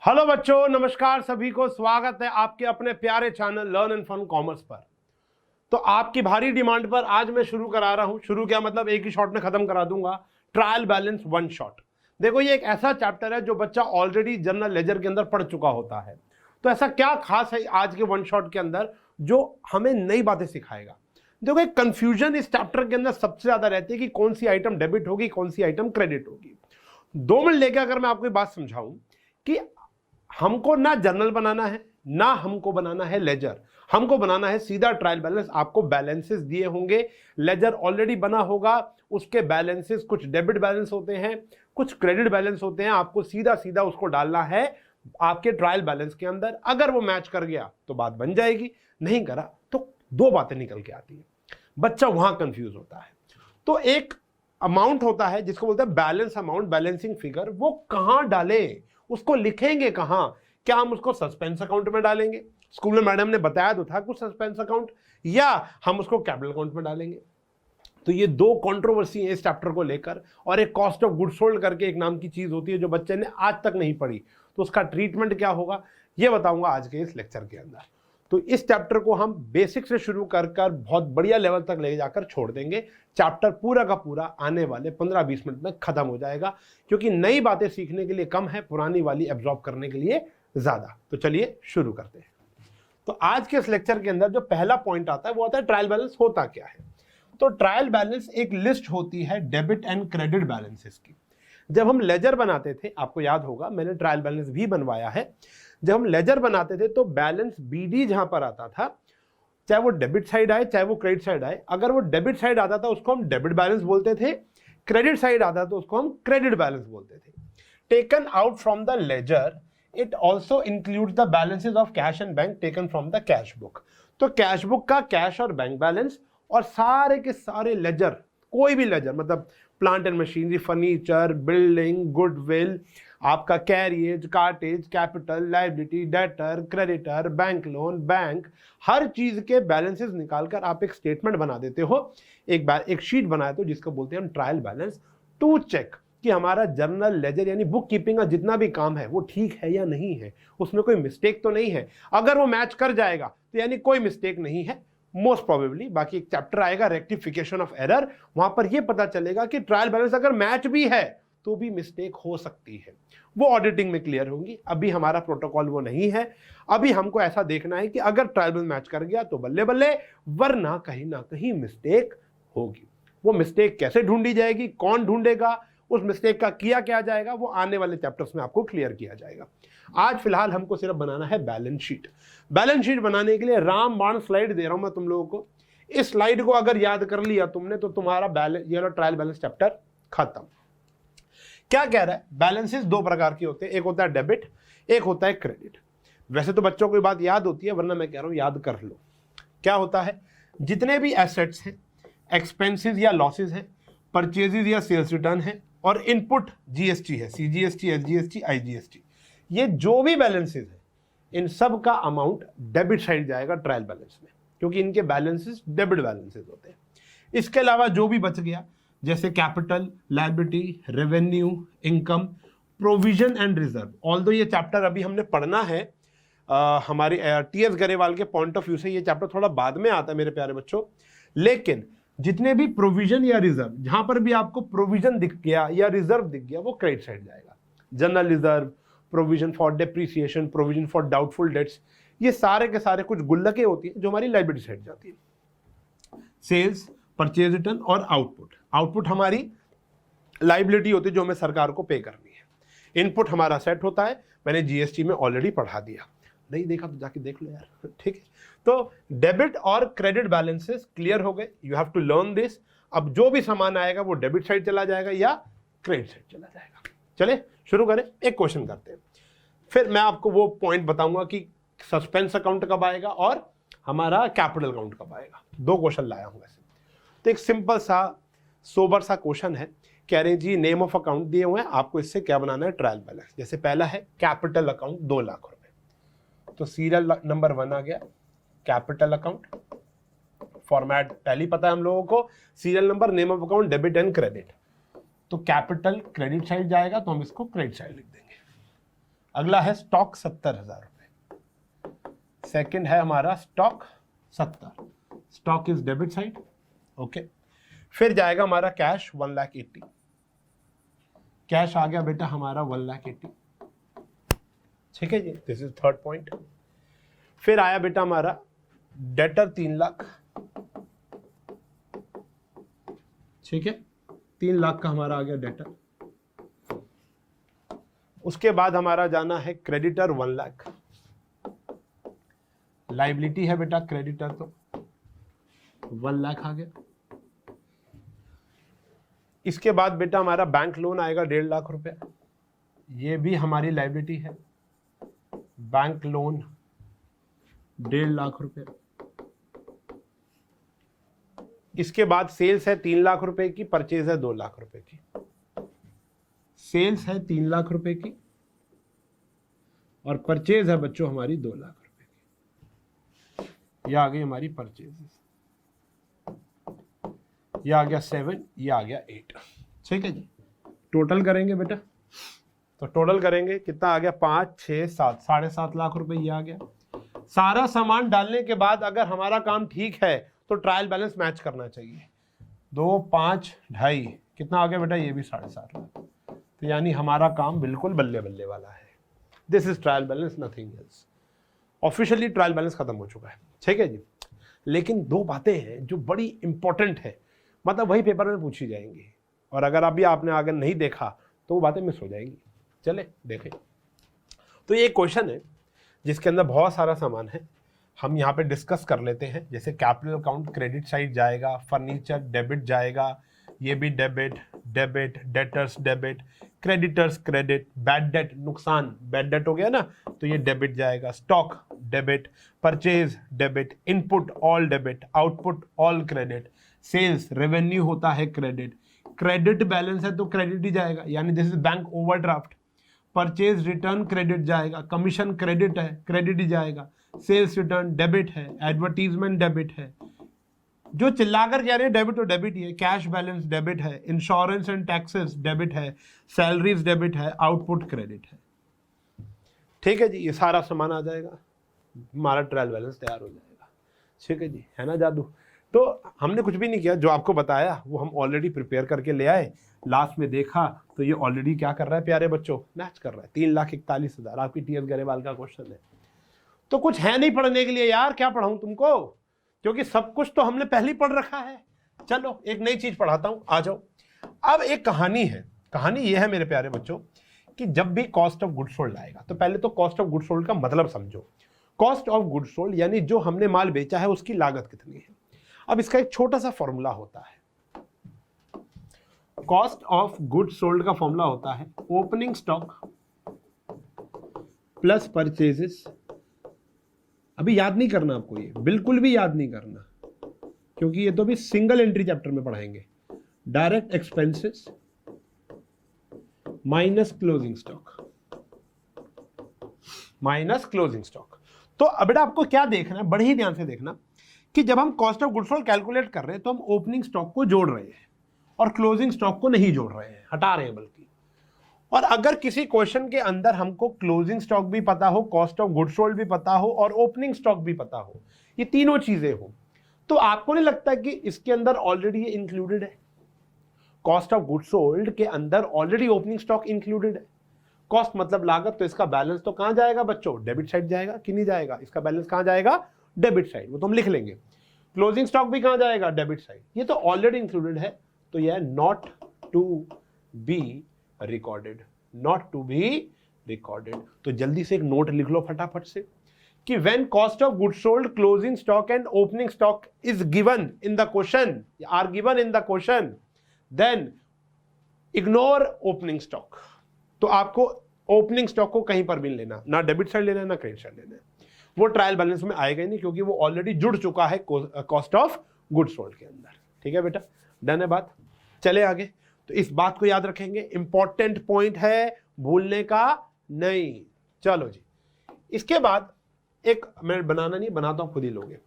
Hello बच्चों, नमस्कार। सभी को स्वागत है आपके अपने प्यारे channel learn and fun commerce पर। तो आपकी भारी डिमांड पर आज मैं शुरू करा रहा हूं। शुरू क्या मतलब, एक ही शॉट में खत्म करा दूंगा। Trial balance one shot. देखो, ये एक ऐसा चैप्टर है जो बच्चा ऑलरेडी जनरल लेजर के अंदर पढ़ चुका होता है। तो ऐसा क्या खास है आज के वन शॉट के अंदर जो हमें नई बातें सिखाएगा। देखो, एक कंफ्यूजन इस चैप्टर के अंदर सबसे ज्यादा रहती है कि कौन सी आइटम डेबिट होगी, कौन सी आइटम क्रेडिट होगी। 2 मिनट लेकर अगर मैं आपको बात समझाऊं कि हमको ना जर्नल बनाना है, ना हमको बनाना है लेजर, हमको बनाना है सीधा ट्रायल बैलेंस। आपको बैलेंसेस दिए होंगे, लेजर ऑलरेडी बना होगा, उसके बैलेंसेस कुछ डेबिट बैलेंस होते हैं, कुछ क्रेडिट बैलेंस होते हैं। आपको सीधा सीधा उसको डालना है आपके ट्रायल बैलेंस के अंदर। अगर वो मैच कर गया तो बात बन जाएगी, नहीं करा तो 2 बातें निकल के आती है। बच्चा वहां कंफ्यूज होता है। तो एक अमाउंट होता है जिसको बोलते हैं बैलेंस अमाउंट, बैलेंसिंग फिगर। वो कहां डालें, उसको लिखेंगे कहां? क्या हम उसको सस्पेंस अकाउंट में डालेंगे? स्कूल में मैडम ने बताया तो था कुछ सस्पेंस अकाउंट, या हम उसको कैपिटल अकाउंट में डालेंगे। तो ये 2 कंट्रोवर्सी है इस चैप्टर को लेकर। और एक कॉस्ट ऑफ गुड्स सोल्ड करके एक नाम की चीज होती है जो बच्चे ने आज तक नहीं पढ़ी, तो उसका ट्रीटमेंट क्या होगा ये बताऊंगा आज के इस लेक्चर के अंदर। तो इस चैप्टर को हम बेसिक से शुरू कर बहुत बढ़िया लेवल तक ले जाकर छोड़ देंगे। चैप्टर पूरा का पूरा आने वाले 15-20 मिनट में खत्म हो जाएगा, क्योंकि नई बातें सीखने के लिए कम है, पुरानी वाली एब्जॉर्ब करने के लिए ज्यादा। तो चलिए शुरू करते हैं। तो आज के इस लेक्चर के अंदर जो पहला पॉइंट आता है वो आता है ट्रायल बैलेंस होता क्या है। तो ट्रायल बैलेंस एक लिस्ट होती है डेबिट एंड क्रेडिट बैलेंसेस की। जब हम लेजर बनाते थे, आपको याद होगा मैंने ट्रायल बैलेंस भी बनवाया है, जब हम लेजर बनाते थे तो बैलेंस बीडी जहां पर आता था, चाहे वो डेबिट साइड आए चाहे वो क्रेडिट साइड आए, अगर वो डेबिट साइड आता था उसको हम डेबिट बैलेंस बोलते थे, क्रेडिट साइड आता तो उसको हम क्रेडिट बैलेंस बोलते थे। Taken out from the ledger, it also includes the balances of cash and bank taken from the cash book. तो कैश बुक का कैश और बैंक बैलेंस और सारे के सारे लेजर, कोई भी लेजर मतलब plant and machinery, furniture, building, goodwill, आपका carriage, cartage, capital, liability, debtor, creditor, bank loan, bank, हर चीज के बैलेंसेस निकालकर आप एक स्टेटमेंट बना देते हो, एक शीट बनाए तो जिसको बोलते हैं हम ट्रायल बैलेंस, टू चेक कि हमारा जर्नल लेजर यानी बुक कीपिंग का जितना भी काम है वो ठीक है या नहीं है, उसमें कोई मिस्टेक तो नहीं है। अगर वो मैच कर जाएगा तो यानी कोई मिस्टेक नहीं है मोस्ट प्रोबेबली। बाकी एक चैप्टर आएगा रेक्टिफिकेशन ऑफ एरर, वहां पर यह पता चलेगा कि ट्रायल बैलेंस अगर मैच भी है तो भी मिस्टेक हो सकती है, वो ऑडिटिंग में क्लियर होंगी। अभी हमारा प्रोटोकॉल वो नहीं है। अभी हमको ऐसा देखना है कि अगर ट्रायल बैलेंस मैच कर गया तो बल्ले बल्ले, वरना कहीं ना कहीं मिस्टेक होगी। वो मिस्टेक कैसे ढूंढी जाएगी, कौन ढूंढेगा, उस मिस्टेक का किया क्या जाएगा, वो आने वाले चैप्टर्स में आपको क्लियर किया जाएगा। आज फिलहाल हमको सिर्फ बनाना है बैलेंस शीट। बैलेंस शीट बनाने के लिए रामबाण स्लाइड दे रहा हूं मैं तुम लोगों को। इस स्लाइड को अगर याद कर लिया तुमने तो तुम्हारा बैलेंस, ये ट्रायल बैलेंस चैप्टर खत्म। क्या कह रहा है, बैलेंसेस 2 प्रकार के होते हैं, एक होता है डेबिट, एक होता है क्रेडिट। वैसे तो बच्चों को ये बात याद होती है, वरना मैं कह रहा हूं याद कर लो। क्या होता है, जितने भी एसेट्स हैं, एक्सपेंसेस या लॉसेस हैं, परचेजेस या सेल्स रिटर्न है, और इनपुट जीएसटी है, सीजीएसटी, एसजीएसटी, आईजीएसटी, ये जो भी बैलेंसेस है इन सब का अमाउंट डेबिट साइड जाएगा ट्रायल बैलेंस में, क्योंकि इनके बैलेंसेस डेबिट बैलेंसेस होते हैं। इसके अलावा जो भी बच गया जैसे capital, liability, revenue, income, provision and reserve, although ये चैप्टर अभी हमने पढ़ना है हमारे टीएस गरेवाल के पॉइंट ऑफ व्यू से, ये चैप्टर थोड़ा बाद में आता है मेरे प्यारे बच्चों। लेकिन जितने भी प्रोविजन या रिजर्व, जहां पर भी आपको प्रोविजन दिख गया या रिजर्व दिख गया वो क्रेडिट साइड जाएगा। General reserve, provision for depreciation, provision for doubtful debts, ये सारे के सारे कुछ गुल्लकें होती हैं जो हमारी लायबिलिटी साइड जाती है। सेल्स, परचेज रिटर्न और आउटपुट, आउटपुट हमारी लायबिलिटी होती है जो हमें सरकार को पे करनी है। इनपुट हमारा सेट होता है, मैंने जीएसटी में ऑलरेडी पढ़ा दिया, नहीं देखा तो जाके देख लो यार, ठीक है। तो डेबिट और क्रेडिट बैलेंसेस क्लियर हो गए, you have to learn this. अब जो भी सामान आएगा वो डेबिट साइड चला जाएगा या क्रेडिट साइड चला जाएगा। चले शुरू करें, एक क्वेश्चन करते हैं, फिर मैं आपको वो पॉइंट बताऊंगा कि सस्पेंस अकाउंट कब आएगा और हमारा कैपिटल अकाउंट कब आएगा। 2 क्वेश्चन लाया हूं वैसे। तो एक सिंपल सा सोबर सा क्वेश्चन है, कह रहे हैं जी नेम ऑफ अकाउंट दिए हुए हैं, आपको इससे क्या बनाना है, ट्रायल बैलेंस। जैसे पहला है कैपिटल अकाउंट 2 लाख रुपए, तो सीरियल नंबर 1 आ गया कैपिटल अकाउंट, फॉर्मेट पहले पता है हम लोगों को, serial number, name of account, debit and credit. तो कैपिटल क्रेडिट साइड जाएगा तो हम इसको क्रेडिट साइड लिख देंगे। अगला है स्टॉक 70,000 रुपए। सेकेंड है हमारा stock 70, stock is debit side. Okay, फिर जाएगा हमारा कैश 1,80,000, कैश आ गया बेटा हमारा 1,80,000। ठीक है जी, दिस इज थर्ड पॉइंट। फिर आया बेटा हमारा डेटर 3 लाख। ठीक है, 3 लाख का हमारा आ गया डेटर। उसके बाद हमारा जाना है क्रेडिटर 1 लाख। लाइबिलिटी है बेटा क्रेडिटर, तो 1 लाख आ गया। इसके बाद बेटा हमारा बैंक लोन आएगा 1.5 लाख रुपए, ये भी हमारी लाइबिलिटी है। बैंक लोन 1.5 लाख रुपए। इसके बाद सेल्स है 3 लाख रुपए की, परचेज है 2 लाख रुपए की। सेल्स है 3 लाख रुपए की और परचेज है बच्चों हमारी 2 लाख रुपए की। ये आ गई हमारी परचेजेस, ये आ गया 7, ये आ गया 8। ठीक है जी, टोटल करेंगे बेटा, तो टोटल करेंगे कितना आ गया, 5, 6, 7, 7.5 लाख रुपए ये आ गया। सारा सामान डालने के बाद अगर हमारा काम ठीक है तो ट्रायल बैलेंस मैच करना चाहिए। 2, 5, 2.5 कितना आ गया बेटा, ये भी 7.5 लाख। तो यानी हमारा काम बिल्कुल बल्ले बल्ले वाला है। This is trial balance, nothing else. Officially trial balance खत्म हो चुका है। ठीक है जी, लेकिन 2 बातें हैं जो बड़ी इंपॉर्टेंट है, मतलब वही पेपर में पूछी जाएंगी, और अगर अभी आपने आगे नहीं देखा तो वो बातें मिस हो जाएंगी। चले देखें, तो ये क्वेश्चन है जिसके अंदर बहुत सारा सामान है, हम यहाँ पे डिस्कस कर लेते हैं। जैसे कैपिटल अकाउंट क्रेडिट साइड जाएगा, फर्नीचर डेबिट जाएगा, ये भी debit, debit, debtors debit, creditors credit, bad debt नुकसान, बैड डेट हो गया ना, तो ये डेबिट जाएगा, stock debit, purchase debit, input all debit, output all credit, sales revenue होता है क्रेडिट, क्रेडिट बैलेंस है तो क्रेडिट ही जाएगा, यानी this is bank overdraft. Purchase return credit जाएगा, कमीशन क्रेडिट है, क्रेडिट ही जाएगा, सेल्स रिटर्न डेबिट है, एडवर्टीजमेंट डेबिट है, जो चिल्लाकर कह रहे हैं डेबिट तो डेबिट ही है, कैश बैलेंस डेबिट है, इंश्योरेंस एंड टैक्सेस डेबिट है, सैलरीज डेबिट है, आउटपुट क्रेडिट है। ठीक है जी, ये सारा सामान आ जाएगा, हमारा ट्रायल बैलेंस तैयार हो जाएगा। ठीक है जी, है ना जादू। तो हमने कुछ भी नहीं किया, जो आपको बताया वो हम ऑलरेडी प्रिपेयर करके ले आए, लास्ट में देखा तो ये ऑलरेडी क्या कर रहा है प्यारे बच्चों, मैच कर रहा है। 3,41,000 आपकी टीएस गरेवाल का क्वेश्चन है। तो कुछ है नहीं पढ़ने के लिए यार, क्या पढ़ाऊं तुमको, क्योंकि सब कुछ तो हमने पहले ही पढ़ रखा है। चलो एक नई चीज पढ़ाता हूं, आ जाओ। अब एक कहानी है, कहानी ये है मेरे प्यारे बच्चों कि जब भी कॉस्ट ऑफ गुड्स सोल्ड आएगा तो पहले तो कॉस्ट ऑफ गुड्स सोल्ड का मतलब समझो। कॉस्ट ऑफ गुड्स सोल्ड यानी जो हमने माल बेचा है उसकी लागत कितनी है। अब इसका एक छोटा सा फॉर्मूला होता है, कॉस्ट ऑफ गुड्स सोल्ड का फॉर्मूला होता है ओपनिंग स्टॉक प्लस परचेजेस। अभी याद नहीं करना आपको, ये बिल्कुल भी याद नहीं करना, क्योंकि ये तो भी सिंगल एंट्री चैप्टर में पढ़ाएंगे। Direct expenses minus closing stock, minus closing stock. तो अब बेटा आपको क्या देखना है, बड़े ही ध्यान से देखना कि जब हम cost of goods sold calculate कर रहे हैं तो हम ओपनिंग स्टॉक को जोड़ रहे हैं और क्लोजिंग स्टॉक को नहीं जोड़ रहे हैं, हटा रहे हैं बल्कि। और अगर किसी क्वेश्चन के अंदर हमको क्लोजिंग स्टॉक भी पता हो, कॉस्ट ऑफ गुड्स सोल्ड भी पता हो और ओपनिंग स्टॉक भी पता हो, ये तीनों चीजें हो, तो आपको नहीं लगता कि इसके अंदर ऑलरेडी ये इंक्लूडेड है। कॉस्ट ऑफ गुड्स सोल्ड के अंदर ऑलरेडी ओपनिंग स्टॉक इंक्लूडेड है। कॉस्ट मतलब लागत, तो इसका बैलेंस तो कहां जाएगा बच्चों, डेबिट साइड जाएगा कि नहीं जाएगा, इसका बैलेंस कहां जाएगा, डेबिट साइड, वो तो हम लिख लेंगे। क्लोजिंग स्टॉक भी कहां जाएगा, डेबिट साइड, ये तो ऑलरेडी इंक्लूडेड है, तो यह not to be recorded, not to be recorded. तो जल्दी से एक नोट लिख लो फटाफट से कि when cost of goods sold, closing stock and opening stock is given in the question, are given in the question, then ignore opening stock. तो आपको ओपनिंग स्टॉक को कहीं पर भी लेना, ना डेबिट साइड लेना है ना क्रेडिट साइड लेना है, वो ट्रायल बैलेंस में आएगा ही नहीं, क्योंकि वो ऑलरेडी जुड़ चुका है कॉस्ट ऑफ गुड्स सोल्ड के अंदर। ठीक है बेटा, डन है बात, चले आगे। तो इस बात को याद रखेंगे, इंपॉर्टेंट पॉइंट है, भूलने का नहीं। चलो जी, इसके बाद एक, मैं बनाना नहीं, बनाता हूं खुद ही लोगे।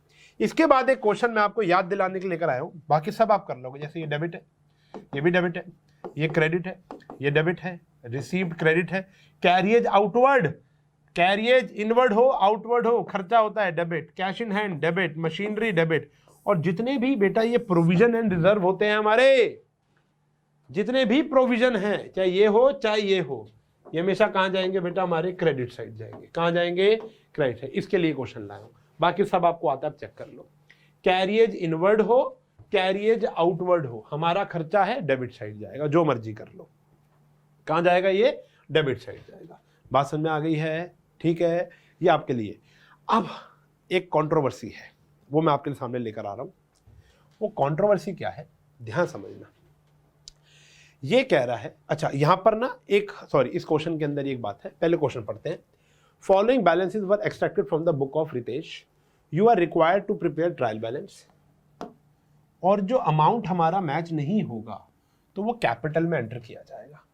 इसके बाद एक क्वेश्चन मैं आपको याद दिलाने के लिए लेकर आया हूं, बाकी सब आप कर लोगे। जैसे ये डेबिट है, ये भी डेबिट है, ये क्रेडिट है, ये डेबिट है, रिसीव्ड क्रेडिट है। कैरियज आउटवर्ड, कैरियज इनवर्ड हो आउटवर्ड हो, खर्चा होता है debit. Cash in hand debit, machinery debit. और जितने भी बेटा ये प्रोविजन एंड रिजर्व होते हैं हमारे, जितने भी प्रोविजन हैं, चाहे ये हो चाहे ये हो, ये हमेशा कहां जाएंगे बेटा, हमारे क्रेडिट साइड जाएंगे। कहां जाएंगे, क्रेडिट साइड। इसके लिए क्वेश्चन लाया हूं, बाकी सब आपको आता है, चेक कर लो। कैरियज इनवर्ड हो कैरियज आउटवर्ड हो, हमारा खर्चा है डेबिट साइड जाएगा, जो मर्जी कर लो। कहां जाएगा ये, डेबिट साइड जाएगा। बात समझ में आ गई है, ठीक है, ये आपके लिए। अब एक कंट्रोवर्सी है, वो मैं आपके सामने लेकर आ रहा हूं। वो कंट्रोवर्सी क्या है, ध्यान समझना। ये कह रहा है, अच्छा यहां पर ना एक, सॉरी, इस क्वेश्चन के अंदर एक बात है, पहले क्वेश्चन पढ़ते हैं। Following balances were extracted from the book of Ritesh, you are required to prepare trial balance. और जो अमाउंट हमारा मैच नहीं होगा तो वो कैपिटल में एंटर किया जाएगा।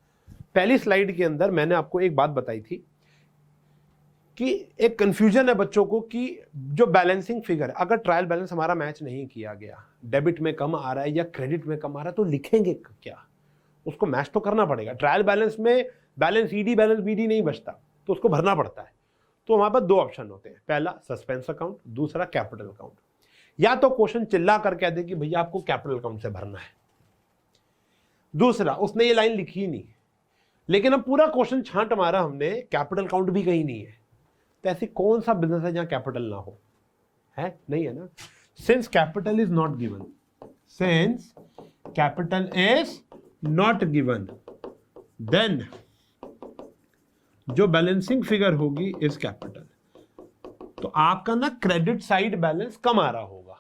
पहली स्लाइड के अंदर मैंने आपको एक बात बताई थी कि एक कंफ्यूजन है बच्चों को कि जो बैलेंसिंग फिगर, अगर ट्रायल बैलेंस हमारा मैच नहीं किया गया, डेबिट में कम आ रहा है या क्रेडिट में कम आ रहा है, तो लिखेंगे क्या, उसको मैच तो करना पड़ेगा। ट्रायल बैलेंस में बैलेंस ईडी बैलेंस बीडी नहीं बचता, तो उसको भरना पड़ता है। तो हमारे पास दो ऑप्शन होते हैं, पहला सस्पेंस अकाउंट, दूसरा कैपिटल अकाउंट। या तो क्वेश्चन चिल्ला कर कह दे कि भैया आपको कैपिटल अकाउंट से भरना है, दूसरा उसने ये लाइन लिखी ही नहीं, लेकिन अब पूरा क्वेश्चन छांट मारा हमने, कैपिटल अकाउंट भी कहीं नहीं है। तो ऐसी कौन सा बिजनेस है जहां कैपिटल ना हो, है नहीं है ना। Since capital is not given, since capital is not given, then जो बैलेंसिंग फिगर होगी इज कैपिटल। तो आपका ना क्रेडिट साइड बैलेंस कम आ रहा होगा,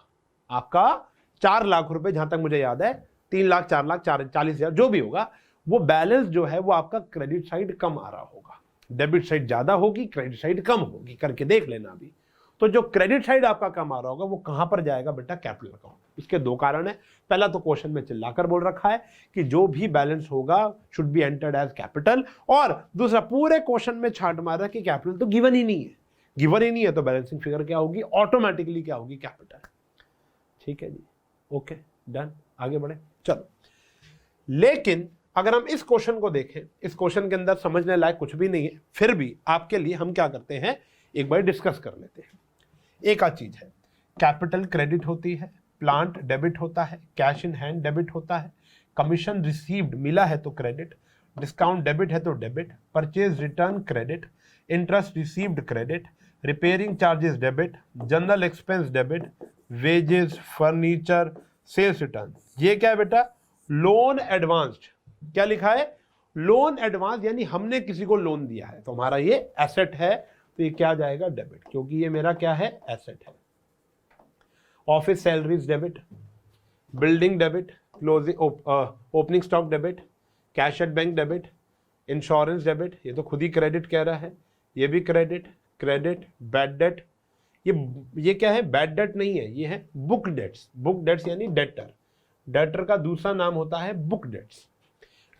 आपका 4 लाख रुपए, जहां तक मुझे याद है 3 लाख 4 लाख 40,000 जो भी होगा, वो बैलेंस जो है वो आपका क्रेडिट साइड कम आ रहा होगा। डेबिट साइड ज्यादा होगी, क्रेडिट साइड कम होगी, करके देख लेना अभी। तो जो क्रेडिट साइड आपका कम आ रहा होगा वो कहां पर जाएगा बेटा, कैपिटल अकाउंट। इसके दो कारण है, पहला तो क्वेश्चन में चिल्लाकर बोल रखा है कि जो भी बैलेंस होगा should be entered as capital, और दूसरा पूरे क्वेश्चन में छांट मारा कि कैपिटल तो गिवन ही नहीं है। गिवन ही नहीं है तो बैलेंसिंग फिगर क्या होगी, ऑटोमेटिकली क्या होगी, कैपिटल। ठीक है जी, ओके डन, आगे बढ़े चलो। लेकिन अगर हम इस क्वेश्चन को देखें, इस क्वेश्चन के अंदर समझने लायक कुछ भी नहीं है, फिर भी आपके लिए हम क्या करते हैं, एक बार डिस्कस कर लेते हैं। एक आध चीज है, कैपिटल क्रेडिट होती है, प्लांट डेबिट होता है, कैश इन हैंड डेबिट होता है, कमीशन रिसीव्ड मिला है तो क्रेडिट, डिस्काउंट डेबिट है तो debit, purchase return credit, interest received credit, repairing charges debit, general expense debit, wages, furniture, sales return. ये क्या है बेटा, लोन एडवांस्ड। क्या लिखा है, लोन एडवांस, यानी हमने किसी को लोन दिया है तो हमारा ये एसेट है, तो ये क्या जाएगा, डेबिट, क्योंकि ये मेरा क्या है, एसेट है। Office salaries debit, building debit, closing opening stock debit, cash at bank debit, insurance debit, ये तो खुद ही क्रेडिट कह रहा है, ये भी क्रेडिट, क्रेडिट, बैड डेट, ये क्या है, बैड डेट नहीं है, ये है बुक डेट्स। बुक डेट्स यानी डेटर, डेटर का दूसरा नाम होता है बुक डेट्स।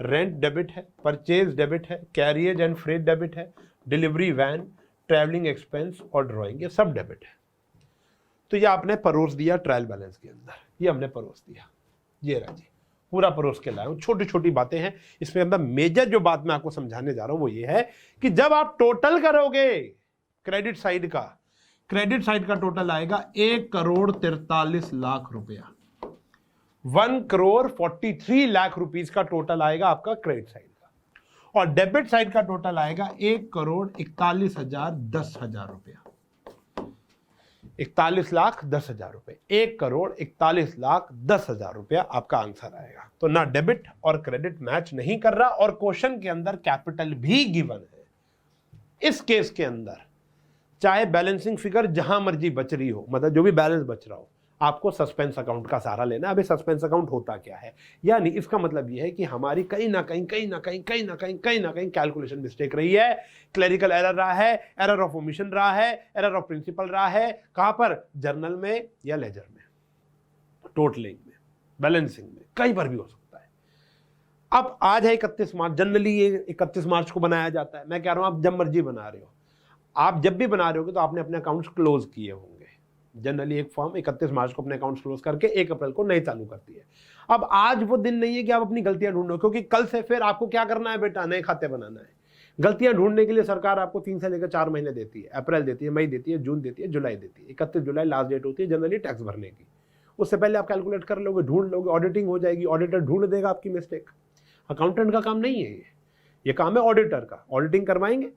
रेंट डेबिट है, परचेज डेबिट है, कैरियज एंड फ्रेट डेबिट है, डिलीवरी वैन, ट्रैवलिंग एक्सपेंस और ड्राइंग, ये सब डेबिट है। तो ये आपने परोस दिया ट्रायल बैलेंस के अंदर, ये हमने परोस दिया, ये रहा जी, पूरा परोस के लाया हूं। छोटी छोटी बातें हैं इसमें, अंदर मेजर जो बात मैं आपको समझाने जा रहा हूं वो ये है कि जब आप टोटल करोगे क्रेडिट साइड का टोटल आएगा 1,43,00,000 रुपया, 1,43 लाख रुपीज का टोटल आएगा आपका क्रेडिट साइड का, और डेबिट साइड का टोटल आएगा 1,41,10,000 रुपया, 41,10,000 रुपए, 1,41,10,000 रुपया आपका आंसर आएगा। तो ना डेबिट और क्रेडिट मैच नहीं कर रहा, और क्वेश्चन के अंदर कैपिटल भी गिवन है। इस केस के अंदर चाहे बैलेंसिंग फिगर जहां मर्जी बच रही हो, मतलब जो भी बैलेंस बच रहा हो, आपको सस्पेंस अकाउंट का सहारा लेना। अभी सस्पेंस अकाउंट होता क्या है, यानी इसका मतलब यह है कि हमारी कहीं ना कहीं कैलकुलेशन मिस्टेक रही है, क्लरिकल एरर रहा है, एरर ऑफ ओमिशन रहा है, एरर ऑफ प्रिंसिपल रहा है, कहां पर, जर्नल में या लेजर में, टोटलिंग में, बैलेंसिंग में, कहीं पर भी हो सकता है। अब आज है 31 मार्च, जनरली ये 31 मार्च को बनाया जाता है। मैं कह रहा हूं आप जब मर्जी बना रहे हो, आप जब भी बना रहे हो तो आपने अपने अकाउंट्स क्लोज किए होंगे। जनरली एक फर्म 31 मार्च को अपने अकाउंट्स क्लोज करके 1 अप्रैल को नई चालू करती है। अब आज वो दिन नहीं है कि आप अपनी गलतियां ढूंढो, क्योंकि कल से फिर आपको क्या करना है बेटा, नए खाते बनाना है। गलतियां ढूंढने के लिए सरकार आपको 3 से लेकर 4 महीने देती है। अप्रैल देती है, मई देती है, जून देती है, जुलाई देती है। 31 जुलाई लास्ट डेट होती है जनरली टैक्स भरने की। उससे पहले आप कैलकुलेट कर लोगे, ढूंढ लोगे, ऑडिटिंग हो जाएगी, ऑडिटर ढूंढ देगा आपकी मिस्टेक। अकाउंटेंट का काम नहीं है ये काम है ऑडिटर का। ऑडिटिंग करवाएंगे,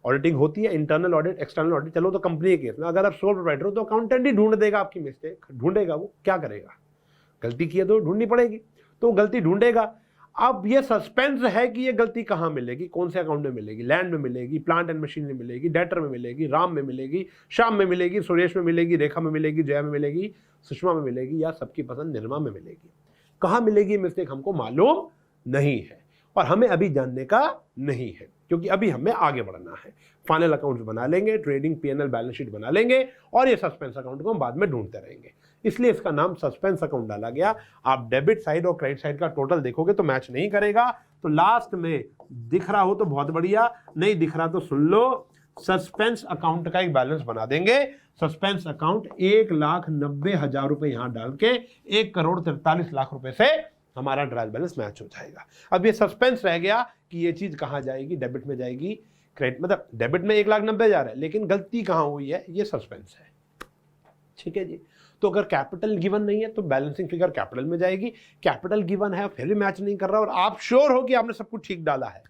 ऑडिटिंग होती है, इंटरनल ऑडिट, एक्सटर्नल ऑडिट। चलो तो कंपनी के केस में अगर आप सोल प्रोप्राइटर हो तो अकाउंटेंट ही ढूंढ देगा आपकी मिस्टेक, ढूंढेगा। वो क्या करेगा, गलती की है तो ढूंढनी पड़ेगी, तो गलती ढूंढेगा। अब ये सस्पेंस है कि ये गलती कहाँ मिलेगी, कौन से अकाउंट में मिलेगी, लैंड में मिलेगी, प्लांट एंड मशीन में मिलेगी, डेटर में मिलेगी, राम में मिलेगी, श्याम में मिलेगी, सुरेश में मिलेगी, रेखा में मिलेगी, जया में मिलेगी, सुषमा में मिलेगी, या सबकी पसंद निर्मा में मिलेगी। कहाँ मिलेगी मिस्टेक हमको मालूम नहीं है और हमें अभी जानने का नहीं है, क्योंकि अभी हमें आगे बढ़ना है। फाइनल अकाउंट्स बना लेंगे, ट्रेडिंग पीएनएल बैलेंस शीट बना लेंगे और ये सस्पेंस अकाउंट को हम बाद में ढूंढते रहेंगे, इसलिए इसका नाम सस्पेंस अकाउंट डाला गया। आप डेबिट साइड और क्रेडिट साइड का टोटल देखोगे तो मैच नहीं करेगा, तो लास्ट में दिख रहा हो तो बहुत बढ़िया, नहीं दिख रहा तो सुन लो, सस्पेंस अकाउंट का एक बैलेंस बना देंगे। सस्पेंस अकाउंट 1,90,000 रुपए यहां डाल के 1,43,00,000 रुपए से हमारा ट्रायल बैलेंस मैच हो जाएगा। अब ये सस्पेंस रह गया कि ये चीज कहां जाएगी, डेबिट में जाएगी, क्रेडिट, मतलब डेबिट में 1,90,000 है लेकिन गलती कहां हुई है, ये सस्पेंस है। ठीक है जी। तो अगर कैपिटल गिवन नहीं है तो बैलेंसिंग फिगर कैपिटल में जाएगी। कैपिटल गिवन है फिर भी मैच नहीं कर रहा और आप श्योर हो कि आपने सब कुछ ठीक डाला है,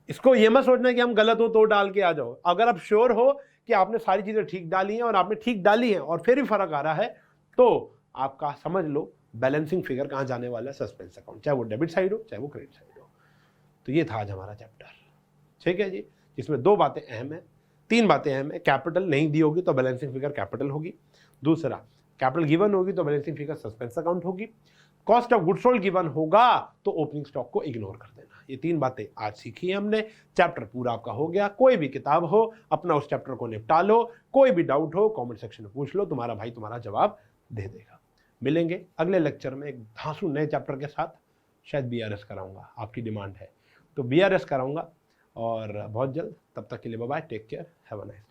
इसको ये मत सोचना कि हम गलत हो तो डाल के आ जाओ। अगर आप श्योर हो कि आपने सारी चीजें ठीक डाली हैं और आपने ठीक डाली हैं और फिर भी फर्क आ रहा है, तो आपका समझ लो बैलेंसिंग फिगर कहां जाने वाला है, सस्पेंस अकाउंट, चाहे वो डेबिट साइड हो चाहे वो क्रेडिट साइड हो। तो ये था आज हमारा चैप्टर। ठीक है जी, जिसमें 2 बातें अहम है, 3 बातें अहम है। कैपिटल नहीं दी होगी तो बैलेंसिंग फिगर कैपिटल होगी, दूसरा कैपिटल गिवन होगी तो बैलेंसिंग फिगर सस्पेंस अकाउंट होगी, cost of goods sold given होगा तो ओपनिंग स्टॉक को इग्नोर कर देना। ये 3 बातें आज सीखी है हमने। चैप्टर पूरा आपका हो गया। कोई भी किताब हो अपना उस चैप्टर को निपटा लो, कोई भी डाउट हो कमेंट सेक्शन में पूछ लो, तुम्हारा भाई तुम्हारा जवाब दे देगा। मिलेंगे अगले लेक्चर में एक धांसू नए चैप्टर के साथ, शायद बीआरएस कराऊंगा, आपकी डिमांड है तो बीआरएस कराऊंगा और बहुत जल्द। तब तक के लिए bye bye, take care, have a nice.